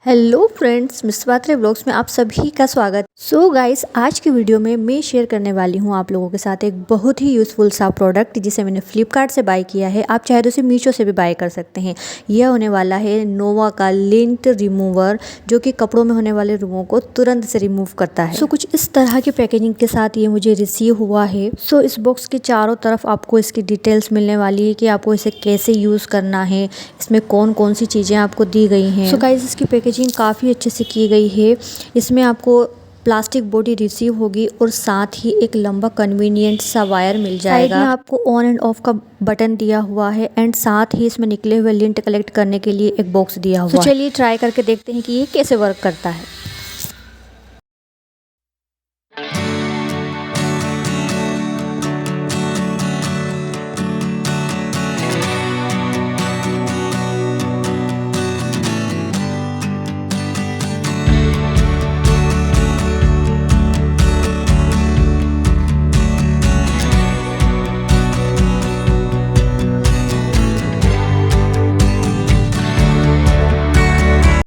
Hello friends, miss बात्रे blogs में आप सभी का स्वागत। सो गाइस, आज की वीडियो में मैं शेयर करने वाली हूँ आप लोगों के साथ एक बहुत ही यूज़फुल सा प्रोडक्ट जिसे मैंने फ्लिपकार्ट से बाय किया है। आप चाहे तो इसे मीशो से भी बाय कर सकते हैं। यह होने वाला है नोवा का लिंट रिमूवर, जो कि कपड़ों में होने वाले रुओं को तुरंत से रिमूव करता है। सो कुछ इस तरह की पैकेजिंग के साथ ये मुझे रिसीव हुआ है। सो इस बॉक्स के चारों तरफ आपको इसकी डिटेल्स मिलने वाली है कि आपको इसे कैसे यूज़ करना है, इसमें कौन कौन सी चीज़ें आपको दी गई हैं। सो गाइस, इसकी पैकेजिंग काफ़ी अच्छे से की गई है। इसमें आपको प्लास्टिक बॉडी रिसीव होगी और साथ ही एक लंबा कन्वीनियंट सा वायर मिल जाएगा। साइड में आपको ऑन एंड ऑफ का बटन दिया हुआ है एंड साथ ही इसमें निकले हुए लिंट कलेक्ट करने के लिए एक बॉक्स दिया हुआ है। तो चलिए ट्राई करके देखते हैं कि ये कैसे वर्क करता है।